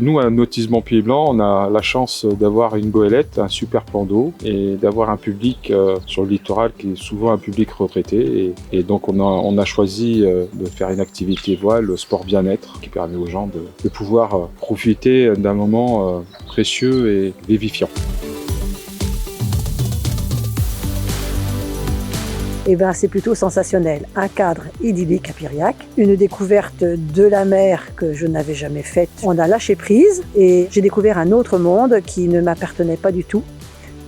Nous, à Nautisme Pied Blanc, on a la chance d'avoir une goélette, un super plan d'eau et d'avoir un public sur le littoral qui est souvent un public retraité. Et donc, on a choisi de faire une activité voile, le sport bien-être, qui permet aux gens de pouvoir profiter d'un moment précieux et vivifiant. Eh ben, c'est plutôt sensationnel. Un cadre idyllique à Piriac, une découverte de la mer que je n'avais jamais faite. On a lâché prise et j'ai découvert un autre monde qui ne m'appartenait pas du tout.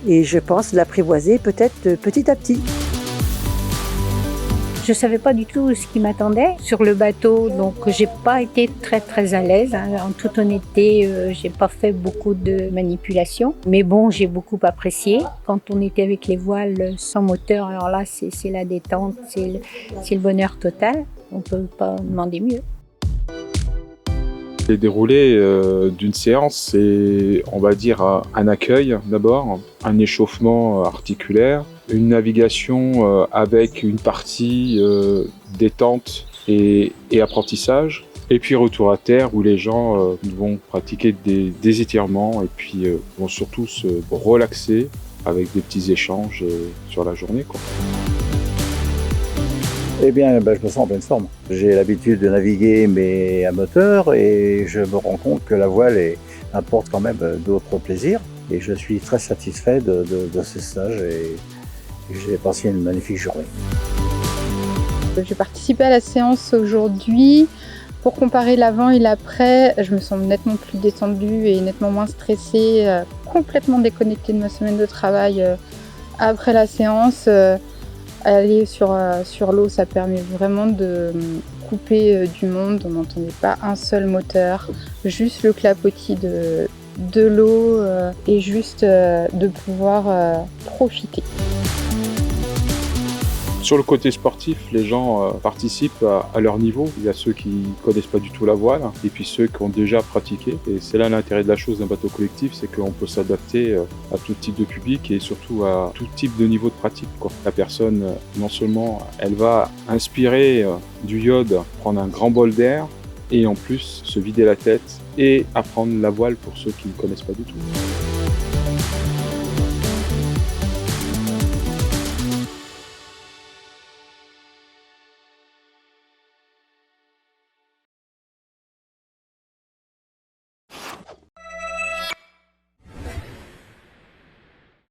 Et je pense l'apprivoiser peut-être petit à petit. Je savais pas du tout ce qui m'attendait sur le bateau, donc j'ai pas été très à l'aise. En toute honnêteté, j'ai pas fait beaucoup de manipulations, mais bon, j'ai beaucoup apprécié. Quand on était avec les voiles sans moteur, alors là, c'est la détente, c'est le bonheur total. On peut pas demander mieux. Les déroulés d'une séance, c'est, on va dire, un accueil d'abord, un échauffement articulaire, une navigation avec une partie détente et apprentissage, et puis retour à terre où les gens vont pratiquer des étirements et puis vont surtout se relaxer avec des petits échanges sur la journée, quoi. Eh bien, je me sens en pleine forme. J'ai l'habitude de naviguer, mais à moteur, et je me rends compte que la voile apporte quand même d'autres plaisirs. Et je suis très satisfait de ce stage et j'ai passé une magnifique journée. J'ai participé à la séance aujourd'hui. Pour comparer l'avant et l'après, je me sens nettement plus détendue et nettement moins stressée, complètement déconnectée de ma semaine de travail après la séance. Aller sur l'eau, ça permet vraiment de couper du monde. On n'entendait pas un seul moteur, juste le clapotis de l'eau et juste de pouvoir profiter. Sur le côté sportif, les gens participent à leur niveau. Il y a ceux qui ne connaissent pas du tout la voile et puis ceux qui ont déjà pratiqué. Et c'est là l'intérêt de la chose d'un bateau collectif, c'est qu'on peut s'adapter à tout type de public et surtout à tout type de niveau de pratique, quoi. La personne, non seulement elle va inspirer du iode, prendre un grand bol d'air et en plus se vider la tête et apprendre la voile pour ceux qui ne connaissent pas du tout.